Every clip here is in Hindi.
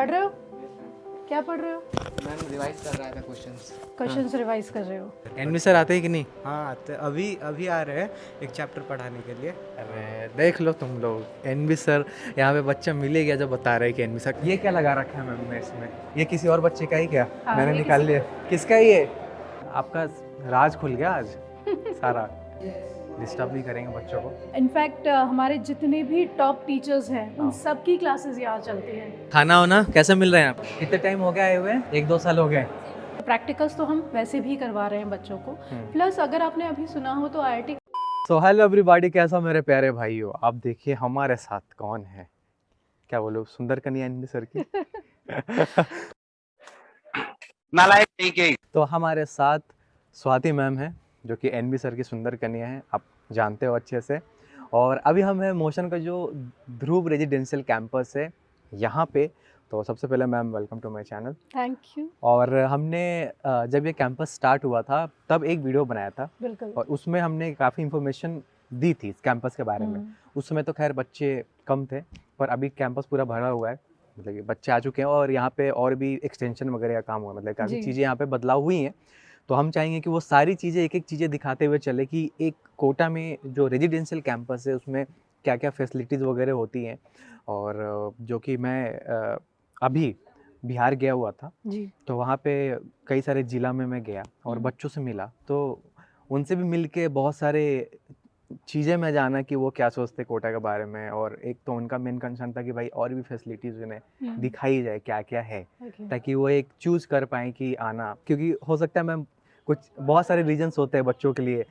पढ़ रहे हो? क्या पढ़ रहे हो? मैम रिवाइज कर रहा था क्वेश्चंस रिवाइज कर रहे हो? एनवी सर आते हैं कि नहीं? हाँ आते अभी अभी आ रहे हैं एक चैप्टर पढ़ाने के लिए। अरे देख लो तुम लोग, एनवी सर यहाँ पे बच्चा मिले गया जो बता रहे हैं कि एनवी सर। ये क्या लगा रखा है मैम ने इसमें? ये किसी और बच्चे का ही क्या? हाँ, मैंने ये निकाल लिया। किसका है ये? आपका राज खुल गया आज सारा। डिस्टर्ब नहीं करेंगे बच्चों को। इनफैक्ट हमारे जितने भी टॉप टीचर्स हैं उन सब की क्लासेस यहाँ चलती हैं। खाना वाना कैसा मिल रहा है आपको? कितने टाइम हो गया आए हुए? 1-2 साल हो गए। प्रैक्टिकल्स तो हम वैसे भी करवा रहे हैं बच्चों को। प्लस अगर आपने अभी सुना हो तो आईआईटी। सो हेलो एवरीबॉडी, कैसा मेरे प्यारे भाइयों, आप देखिए हमारे साथ कौन है। क्या बोलो, सुंदर कन्या एनवी सर की। नालायक ठीक है। तो हमारे साथ स्वाति मैम है जो कि एनवी सर की सुंदर कन्या है, आप जानते हो अच्छे से। और अभी हम है मोशन का जो ध्रुव रेजिडेंशियल कैंपस है यहाँ पे। तो सबसे पहले ma'am welcome to my channel. Thank you. और हमने जब ये कैंपस स्टार्ट हुआ था तब एक वीडियो बनाया था बिल्कुल। और उसमें हमने काफ़ी इन्फॉर्मेशन दी थी इस कैंपस के बारे में। उस समय तो खैर बच्चे कम थे, पर अभी कैंपस पूरा भरा हुआ है, मतलब कि बच्चे आ चुके हैं और यहाँ पे और भी एक्सटेंशन वगैरह का काम हुआ, मतलब काफ़ी जी। चीज़ें यहाँ पे बदलाव हुई हैं। तो हम चाहेंगे कि वो सारी चीज़ें एक एक चीज़ें दिखाते हुए चले कि एक कोटा में जो रेजिडेंशियल कैंपस है उसमें क्या क्या फैसिलिटीज़ वगैरह होती हैं। और जो कि मैं अभी बिहार गया हुआ था जी। तो वहाँ पे कई सारे ज़िला में मैं गया और बच्चों से मिला, तो उनसे भी मिल के बहुत सारे चीज़ें मैं जाना कि वो क्या सोचते कोटा के बारे में। और एक तो उनका मेन कंसर्न था कि भाई और भी फैसिलिटीज़ उन्हें दिखाई जाए क्या क्या है, ताकि वो एक चूज़ कर पाएँ कि आना। क्योंकि हो सकता है मैम कुछ बहुत सारे रीजंस होते हैं बच्चों के लिए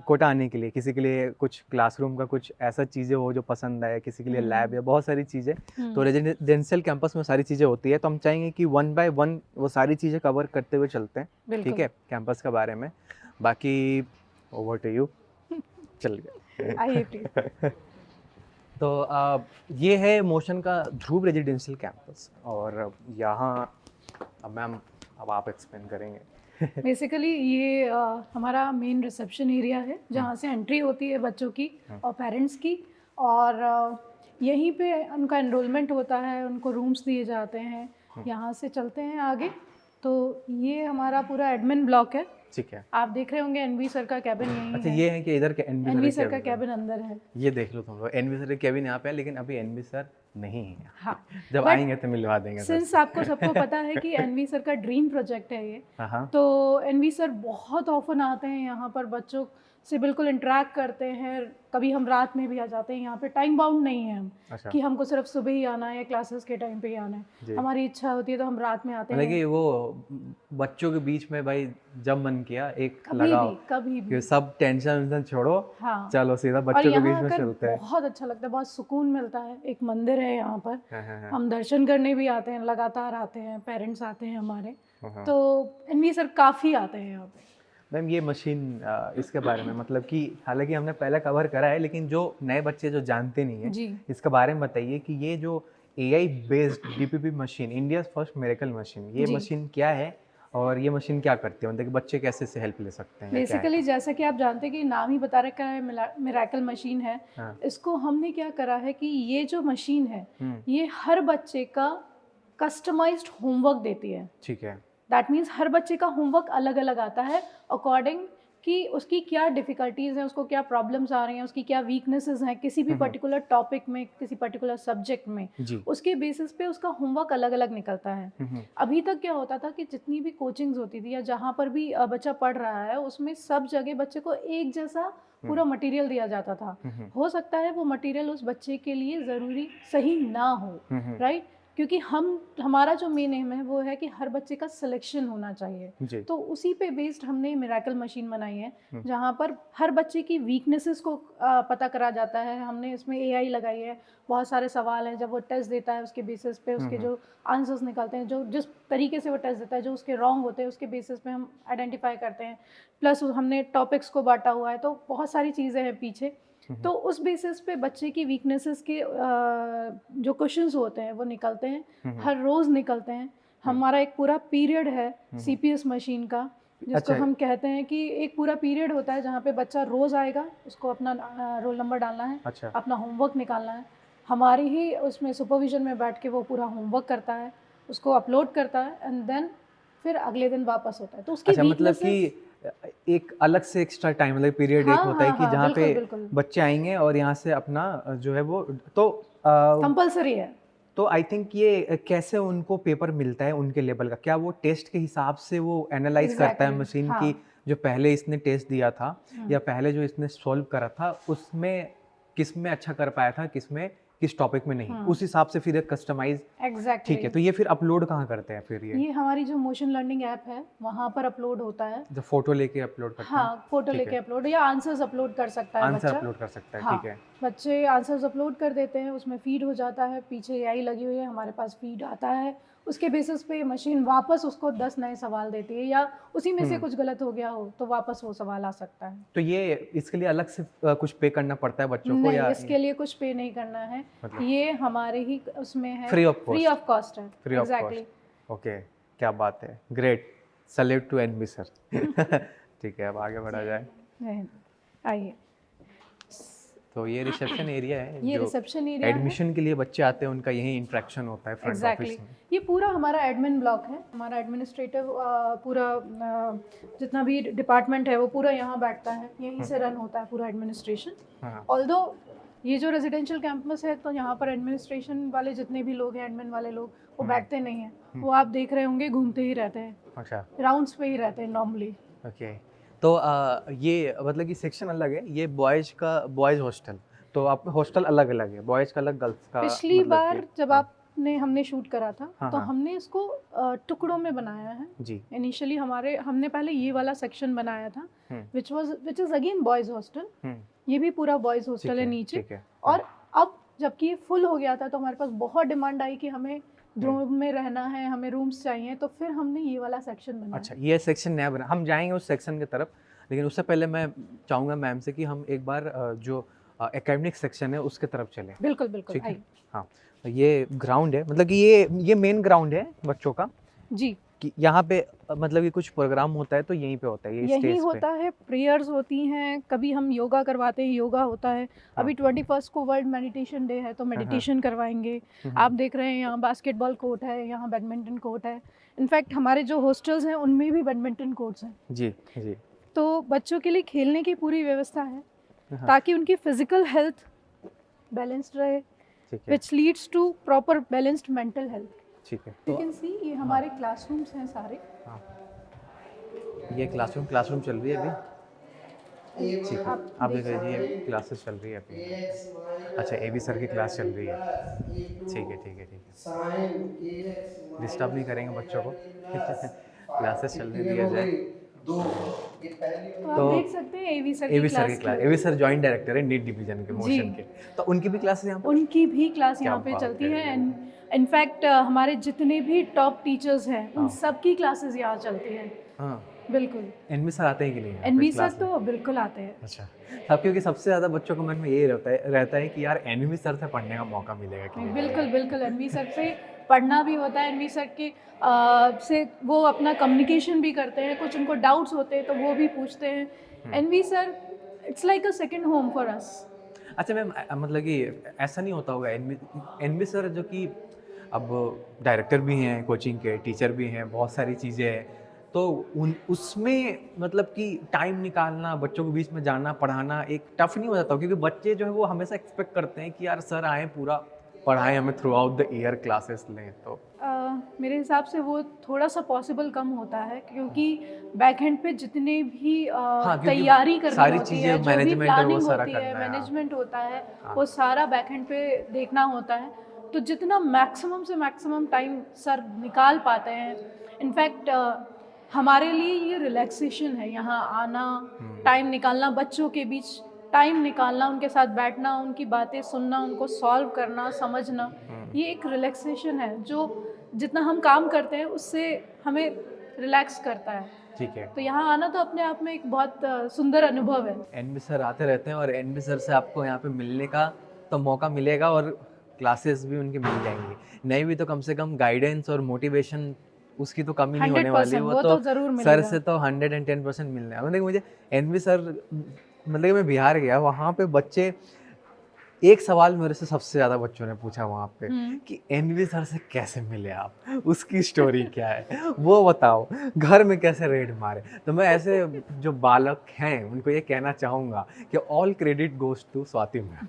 कोटा आने के लिए। किसी के लिए कुछ क्लासरूम का कुछ ऐसा चीज़ें हो जो पसंद आए, किसी के लिए लैब या बहुत सारी चीज़ें। तो रेजिडेंशियल कैंपस में सारी चीज़ें होती है, तो हम चाहेंगे कि 1 बाय 1 वो सारी चीज़ें कवर करते हुए चलते हैं, ठीक है, कैंपस के बारे में। बाकी ओवर टू यू। चल गया। आइए प्लीज। तो ये है मोशन का ध्रुव रेजिडेंशियल कैंपस। और यहाँ अब मैम अब आप एक्सप्लेन करेंगे। बेसिकली ये हमारा मेन रिसेप्शन एरिया है जहाँ से एंट्री होती है बच्चों की और पेरेंट्स की। और यहीं पे उनका एनरोलमेंट होता है, उनको रूम्स दिए जाते हैं। यहाँ से चलते हैं आगे तो ये हमारा पूरा एडमिन ब्लॉक है। ठीक है, आप देख रहे होंगे एनवी सर का कैबिन यहीं अच्छा है। ये है कि इधर के एनवी सर का कैबिन अंदर है। ये देख लो तुम लोग, एनवी सर के कैबिन यहाँ पे है, लेकिन अभी एनवी सर नहीं है। हाँ, जब आएंगे तो मिलवा देंगे। सिंस आपको सबको पता है कि एनवी सर का ड्रीम प्रोजेक्ट है ये, हाँ। तो एनवी सर बहुत ऑफन आते हैं यहाँ पर, बच्चों से बिल्कुल इंटरेक्ट करते हैं। कभी हम रात में भी आ जाते हैं, यहाँ पे टाइम बाउंड नहीं है हम अच्छा। कि हमको सिर्फ सुबह ही आना है या क्लासेस के टाइम पे ही आना है। हमारी इच्छा होती है तो हम रात में आते हैं। कि वो बच्चों के बीच में भाई जब मन किया एक कभी लगाओ भी कभी भी। कि सब टेंशन छोड़ो, हाँ। चलो सीधा और बच्चों के बीच यहाँ में आकर चलते हैं। बहुत अच्छा लगता है, बहुत सुकून मिलता है। एक मंदिर है यहाँ पर, हाँ। हम दर्शन करने भी आते हैं, लगातार आते हैं, पेरेंट्स आते हैं हमारे। हाँ। तो एनवी सर काफ़ी आते हैं यहाँ पे। मैम ये मशीन इसके बारे में, मतलब कि हालांकि हमने पहले कवर करा है, लेकिन जो नए बच्चे जो जानते नहीं है जी। इसके बारे में बताइए कि ये जो AI based DPP machine, India first miracle machine, ये मशीन क्या है और ये मशीन क्या करती है, मतलब कि बच्चे कैसे से हेल्प ले सकते हैं? बेसिकली जैसा कि आप जानते हैं कि नाम ही बता रखा है मिरेकल मशीन है। हाँ। इसको हमने क्या करा है कि ये जो मशीन है ये हर बच्चे का कस्टमाइज्ड होमवर्क देती है। ठीक है। दैट मीन्स हर बच्चे का होमवर्क अलग अलग आता है अकॉर्डिंग कि उसकी क्या डिफ़िकल्टीज़ हैं, उसको क्या प्रॉब्लम्स आ रही हैं, उसकी क्या वीकनेसेस हैं किसी भी पर्टिकुलर टॉपिक में, किसी पर्टिकुलर सब्जेक्ट में। उसके बेसिस पे उसका होमवर्क अलग अलग निकलता है। अभी तक क्या होता था कि जितनी भी कोचिंग्स होती थी या जहाँ पर भी बच्चा पढ़ रहा है उसमें सब जगह बच्चे को एक जैसा पूरा मटेरियल दिया जाता था। हो सकता है वो मटेरियल उस बच्चे के लिए ज़रूरी सही ना हो, राइट, क्योंकि हमारा जो मेन एम है वो है कि हर बच्चे का सिलेक्शन होना चाहिए। तो उसी पे बेस्ड हमने मिरेकल मशीन बनाई है जहाँ पर हर बच्चे की वीकनेसेस को पता करा जाता है। हमने इसमें AI लगाई है, बहुत सारे सवाल हैं, जब वो टेस्ट देता है उसके बेसिस पे उसके जो आंसर्स निकलते हैं, जो जिस तरीके से वो टेस्ट देता है, जो उसके रॉन्ग होते हैं उसके बेसिस पे हम आइडेंटिफाई करते हैं। प्लस हमने टॉपिक्स को बांटा हुआ है, तो बहुत सारी चीज़ें हैं पीछे। तो उस बेसिस पे बच्चे की वीकनेसेस के जो क्वेश्चंस होते हैं वो निकलते हैं, हर रोज़ निकलते हैं। हमारा एक पूरा पीरियड है CPS मशीन का, जिसको हम कहते हैं कि एक पूरा पीरियड होता है जहाँ पे बच्चा रोज़ आएगा, उसको अपना रोल नंबर डालना है, अपना होमवर्क निकालना है। हमारे ही उसमें सुपरविजन में बैठ के वो पूरा होमवर्क करता है, उसको अपलोड करता है एंड देन फिर अगले दिन वापस होता है। तो उसकी अच्छा, मतलब weaknesses- कि एक अलग से एक्स्ट्रा टाइम मतलब पीरियड एक हाँ होता है हाँ कि हाँ, जहाँ पे बिल्कुल बिल्कुल बच्चे आएंगे और यहाँ से अपना जो है वो तो कंपलसरी है। तो आई थिंक ये कैसे उनको पेपर मिलता है उनके लेवल का, क्या वो टेस्ट के हिसाब से वो एनालाइज करता है Exactly, मशीन हाँ। की जो पहले इसने टेस्ट दिया था या पहले जो इसने सॉल्व करा था उसमें किस में अच्छा कर पाया था, किस टॉपिक में नहीं, उस हिसाब से फिर कस्टमाइज। एग्जैक्टली ठीक है, तो ये फिर अपलोड कहाँ करते हैं फिर ये हमारी जो मोशन लर्निंग ऐप है वहाँ पर अपलोड होता है। जब फोटो लेके अपलोड करते हैं? हाँ, फोटो ठीक लेके है। अपलोड या आंसर्स अपलोड कर सकता है आंसर बच्चा। अपलोड कर सकता है, हाँ, ठीक है। बच्चे आंसर्स अपलोड कर देते हैं, उसमें फीड हो जाता है, पीछे एआई लगी हुई है, हमारे पास फीड आता है, उसके बेसिस पे मशीन वापस उसको 10 नए सवाल देती है, या उसी में से कुछ गलत हो गया हो तो वापस वो सवाल आ सकता है। तो ये इसके लिए अलग से कुछ पे करना पड़ता है बच्चों को नहीं, या इसके लिए कुछ पे नहीं करना है, मतलब ये हमारे ही उसमें है, free of free of cost है। Free of exactly. Cost? Okay, क्या बात है, great, salute to NB sir. ठीक है, अब आगे बढ़ा जाए। आइए, तो ये रिसेप्शन एरिया है, ये जो रिसेप्शन एरिया है। एडमिशन के लिए बच्चे आते हैं उनका यही इंटरेक्शन होता है फ्रंट एग्जैक्टली ऑफिस में। ये पूरा हमारा एडमिन ब्लॉक है, हमारा एडमिनिस्ट्रेटिव पूरा जितना भी डिपार्टमेंट है वो पूरा यहाँ बैठता है, यहीं से रन होता है पूरा एडमिनिस्ट्रेशन। हाँ, ऑल्दो ये जो रेजिडेंशियल कैंपस है तो यहाँ पर एडमिनिस्ट्रेशन वाले जितने भी लोग हैं, एडमिन वाले लोग, वो बैठते नहीं हैं, वो आप देख रहे होंगे घूमते ही रहते हैं, अच्छा, राउंड्स पे ही रहते हैं नॉर्मली। ओके। तो ये मतलब कि सेक्शन अलग है, ये बॉयज़ हॉस्टल, तो आप हॉस्टल अलग अलग है, बॉयज़ का अलग, गर्ल्स का पिछली मतलब बार कि- जब हाँ, हमने शूट करा था हाँ, तो हाँ। हमने इसको टुकड़ों में बनाया है। जी, इनिशियली हमने पहले ये वाला सेक्शन बनाया था hmm. Which is again boys hostel, ये भी पूरा बॉयज़ ठीक हॉस्टल है नीचे। ठीक है। और अब जबकि ये फुल हो गया था तो हमारे पास बहुत डिमांड आई कि हमें रूम में रहना है, हमें रूम्स चाहिए, तो फिर हमने ये वाला सेक्शन बनाया। अच्छा, ये सेक्शन नया बना, हम जाएंगे उस सेक्शन की तरफ, लेकिन उससे पहले मैं चाहूँगा मैम से कि हम एक बार जो एकेडमिक सेक्शन है उसके तरफ चलें। बिल्कुल बिल्कुल, ठीक है। आइए। हाँ, तो ये ग्राउंड है, मतलब कि ये मेन ग्राउंड है बच्चों का, जी, कि यहाँ पे मतलब कि कुछ प्रोग्राम होता है तो यहीं पे होता है, ये यही स्टेज पे। होता है, प्रेयर्स होती हैं, कभी हम योगा करवाते हैं, योगा होता है। अभी 21 को वर्ल्ड मेडिटेशन डे है तो मेडिटेशन करवाएंगे। आप देख रहे हैं यहाँ बास्केटबॉल कोर्ट है, यहाँ बैडमिंटन कोर्ट है, इनफैक्ट हमारे जो हॉस्टल्स हैं उनमें भी बैडमिंटन कोर्ट्स हैं। जी जी, तो बच्चों के लिए खेलने की पूरी व्यवस्था है हाँ। ताकि उनकी फिजिकल हेल्थ बैलेंस्ड रहे, ठीक है, which leads to proper balanced mental health. ठीक है। यू तो कैन सी ये हमारे क्लासरूम्स हैं सारे। हाँ, ये क्लासरूम चल रही है अभी, ठीक है। आप देख लीजिए, ये क्लासेस चल रही है अभी। अच्छा, एबी सर की क्लास चल रही है, ठीक है ठीक है ठीक है, डिस्टर्ब नहीं करेंगे बच्चों को। क्लासेस चलने दिया जाए। तो आप तो देख सकते हैं एवी सर एबी की सर की class class, AB sir joint director है नीट डिवीजन के मोशन के, तो उनकी भी क्लासेस यहाँ पर? उनकी भी क्लास क्या यहाँ पे बात चलती है। है। इनफैक्ट हमारे जितने भी टॉप टीचर्स हैं उन हाँ। सब की क्लासेस यहाँ चलती हैं। हाँ, बिल्कुल, एनबी सर आते हैं कि नहीं यहाँ पे एनवी सर क्लास में? तो बिल्कुल आते हैं। अच्छा, अब क्योंकि सबसे ज़्यादा बच्चों के मन में ये रहता है कि यार एनवी सर से पढ़ने का मौका मिलेगा कि नहीं? बिल्कुल बिल्कुल, एनवी सर से पढ़ना भी होता है, एनवी सर के से वो अपना कम्युनिकेशन भी करते हैं, कुछ उनको डाउट्स होते हैं तो वो भी पूछते हैं। NV sir it's like a second home for us. अच्छा मैम, मतलब कि ऐसा नहीं होता होगा एनवी सर जो कि अब डायरेक्टर भी हैं कोचिंग के, टीचर भी हैं, बहुत सारी चीज़ें हैं, तो उसमें मतलब कि टाइम निकालना, बच्चों के बीच में जाना, पढ़ाना एक टफ नहीं हो जाता? क्योंकि बच्चे जो है वो हमेशा एक्सपेक्ट करते हैं कि यार सर आए, पूरा पढ़ाएं हमें through out the year, classes लें, तो मेरे हिसाब से वो थोड़ा सा पॉसिबल कम होता है क्योंकि बैकएंड पे जितने भी क्योंकि तैयारी करनी सारी होती चीज़ें है, जो भी मैनेजमेंट है वो प्लानिंग सारा होती करना है, है, हाँ। मैनेजमेंट होता है, हाँ। वो सारा बैकएंड पे देखना होता है। तो जितना मैक्सिमम से मैक्सिमम टाइम सर निकाल पाते हैं, इनफैक्ट हमारे लिए ये रिलैक्सेशन है, यहाँ आना, टाइम निकालना, बच्चों के बीच टाइम निकालना, उनके साथ बैठना, उनकी बातें सुनना, उनको सॉल्व करना, समझना, ये एक रिलैक्सेशन है जो जितना हम काम करते हैं उससे हमें रिलैक्स करता है। ठीक है। तो यहाँ आना तो अपने आप में एक बहुत सुंदर अनुभव है। एनबी सर आते रहते हैं और एनबी सर से आपको यहाँ पे मिलने का तो मौका मिलेगा और क्लासेस भी उनकी मिल जाएंगी, नहीं भी तो कम से कम गाइडेंस और मोटिवेशन उसकी तो कमी नहीं होने वाली, 100% वो वो तो तो ज़रूर सर मिलेगा। से तो 110% मिलने है। मतलब मुझे एनबी सर, मतलब कि मैं बिहार गया, वहाँ पे बच्चे एक सवाल मेरे से सबसे ज्यादा बच्चों ने पूछा वहाँ पे हम्म। कि एनवी सर से कैसे मिले आप, उसकी स्टोरी क्या है वो बताओ, घर में कैसे रेड मारे। तो मैं ऐसे जो बालक हैं उनको ये कहना चाहूँगा कि all credit goes to Swati ma'am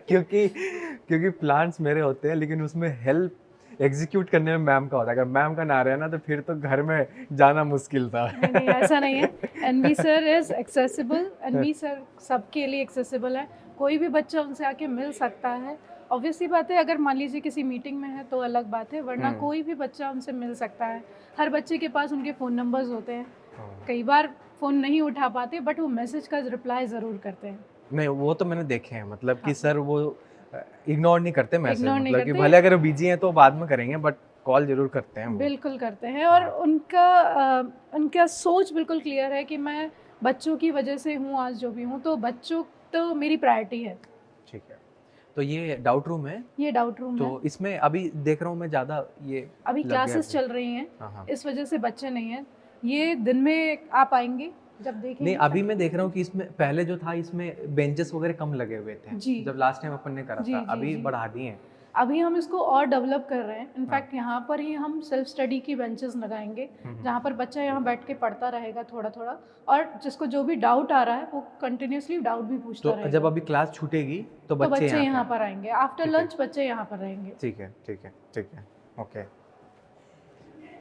क्योंकि प्लान्स मेरे होते हैं लेकिन उसमें हेल्प एग्जीक्यूट करने में मैम का होता है। अगर मैम का ना रहे ना तो फिर तो घर में जाना मुश्किल था। नहीं नहीं, ऐसा नहीं है। NV sir is accessible, NV sir सबके लिए एक्सेसिबल है, कोई भी बच्चा उनसे आके मिल सकता है। ऑब्वियसली बात है, अगर मान लीजिए किसी मीटिंग में है तो अलग बात है, वरना कोई भी बच्चा उनसे मिल सकता है। हर बच्चे के पास उनके फ़ोन नंबर्स होते हैं, कई बार फ़ोन नहीं उठा पाते बट वो मैसेज का रिप्लाई ज़रूर करते हैं। नहीं वो तो मैंने देखे हैं, मतलब कि सर वो इग्नोर नहीं करते मैसेज, Ignore नहीं मतलब कि करते। भले अगर वो बिजी हैं तो बाद में करेंगे बट कॉल जरूर करते हैं वो। बिल्कुल करते हैं, और उनका सोच बिल्कुल क्लियर है कि मैं बच्चों की वजह से हूँ आज जो भी हूँ, तो बच्चों तो मेरी प्रायोरिटी है। ठीक है, तो ये डाउट रूम है, ये डाउट रूम है। तो इसमें अभी देख रहा हूँ मैं ज़्यादा ये अभी लग गया क्लासेस है। चल रही हैं, हाँ हाँ। इस वजह से बच्चे नहीं हैं। ये दिन में आप आएंगे जब देखेंगे। नहीं अभी मैं देख रहा हूँ कि इसमें पहले जो था इसमें बेंचेस वगैरह कम लगे हुए थे जी। जब लास्ट टाइम अपन ने करा जी, था, जी, अभी जी। बढ़ा दिए हैं। अभी हम इसको और डेवलप कर रहे हैं। इनफैक्ट यहाँ पर ही हम सेल्फ स्टडी की बेंचेस लगाएंगे, जहाँ पर बच्चा यहाँ बैठ के पढ़ता रहेगा थोड़ा थोड़ा, और जिसको जो भी डाउट आ रहा है वो कंटिन्यूसली डाउट भी पूछता तो रहेगा। जब अभी क्लास छूटेगी तो तो बच्चे यहाँ यहाँ पे पर आएंगे, आफ्टर ठीक है। लंच बच्चे यहाँ पर रहेंगे। ठीक है ठीक है ठीक है, ओके।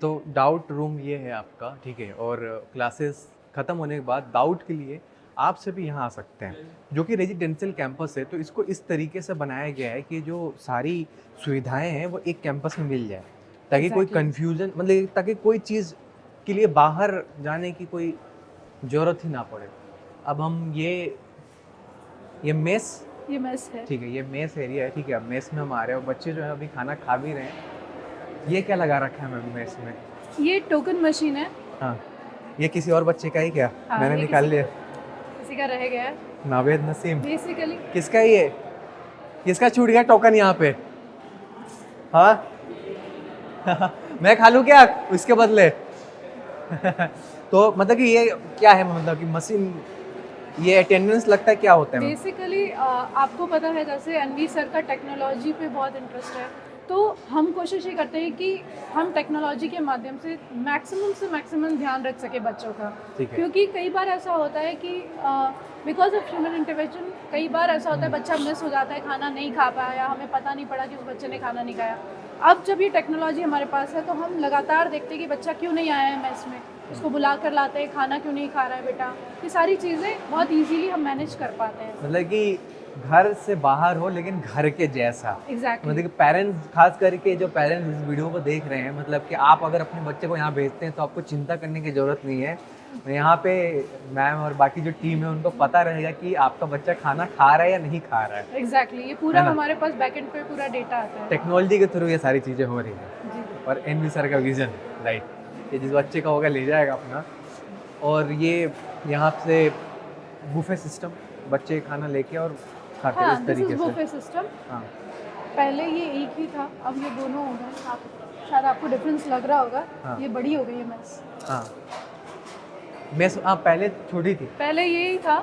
तो डाउट रूम ये है आपका, ठीक है। और क्लासेस ख़त्म होने के बाद डाउट के लिए आपसे भी यहाँ आ सकते हैं, जो कि रेजिडेंशियल कैंपस है। तो इसको इस तरीके से बनाया गया है कि जो सारी सुविधाएं हैं वो एक कैंपस में मिल जाए, ताकि कोई Exactly. कन्फ्यूज़न, मतलब ताकि कोई चीज़ के लिए बाहर जाने की कोई ज़रूरत ही ना पड़े। अब हम ये मेस, ये मेस है। ठीक है, ये मेस एरिया है, ठीक है। अब मेस में हम आ रहे हैं और बच्चे जो है अभी खाना खा भी रहे हैं। ये क्या लगा रखा है मैम मेस में? ये टोकन मशीन है। हाँ, ये किसी और बच्चे का ही क्या? हाँ, मैंने ये निकाल किसी- लिया। किसी का रह गया है नावेद नसीम, बेसिकली। किसका ये? किसका छूट गया टोकन यहाँ पे? हाँ मैं खा लूँ क्या इसके बदले? तो मतलब कि ये क्या है, मतलब कि मशीन, ये अटेंडेंस लगता है, क्या होता है मैम? बेसिकली आपको पता है जैसे एनवी सर का टेक्नोलॉजी पे बहुत इंटरेस्ट है, तो हम कोशिश ये करते हैं कि हम टेक्नोलॉजी के माध्यम से मैक्सिमम ध्यान रख सके बच्चों का। ठीक है। क्योंकि कई बार ऐसा होता है कि बिकॉज ऑफ ह्यूमन इंटरवेंशन कई बार ऐसा होता है बच्चा मिस हो जाता है, खाना नहीं खा पाया, हमें पता नहीं पड़ा कि उस बच्चे ने खाना नहीं खाया। अब जब ये टेक्नोलॉजी हमारे पास है तो हम लगातार देखते हैं कि बच्चा क्यों नहीं आया है मेस में, उसको बुला कर लाते हैं, खाना क्यों नहीं खा रहा है बेटा। ये सारी चीज़ें बहुत ईजीली हम मैनेज कर पाते हैं। मतलब कि घर से बाहर हो लेकिन घर के जैसा। एग्जैक्टली। मतलब कि पेरेंट्स, खास करके जो पेरेंट्स इस वीडियो को देख रहे हैं, मतलब कि आप अगर अपने बच्चे को यहाँ भेजते हैं तो आपको चिंता करने की ज़रूरत नहीं है। यहाँ पे मैम और बाकी जो टीम है उनको पता रहेगा कि आपका बच्चा खाना खा रहा है या नहीं खा रहा है। एग्जैक्टली, ये पूरा है ना? हमारे पास बैकएंड पे पूरा डेटा आता है। टेक्नोलॉजी के थ्रू ये सारी चीज़ें हो रही हैं। जी। और एनवी सर का विज़न, राइट, ये जिस बच्चे का होगा ले जाएगा अपना। और ये यहाँ से बुफे सिस्टम, बच्चे खाना लेके और खाते हैं हाँ, इस दिस इज तरीके बुफे से। सिस्टम। हाँ पहले ये एक ही था, अब ये दोनों हो गए। आप शायद आपको डिफरेंस लग रहा होगा। हाँ। ये बड़ी हो गई है मेस। हाँ, मेस हाँ पहले छोटी थी, पहले ये ही था,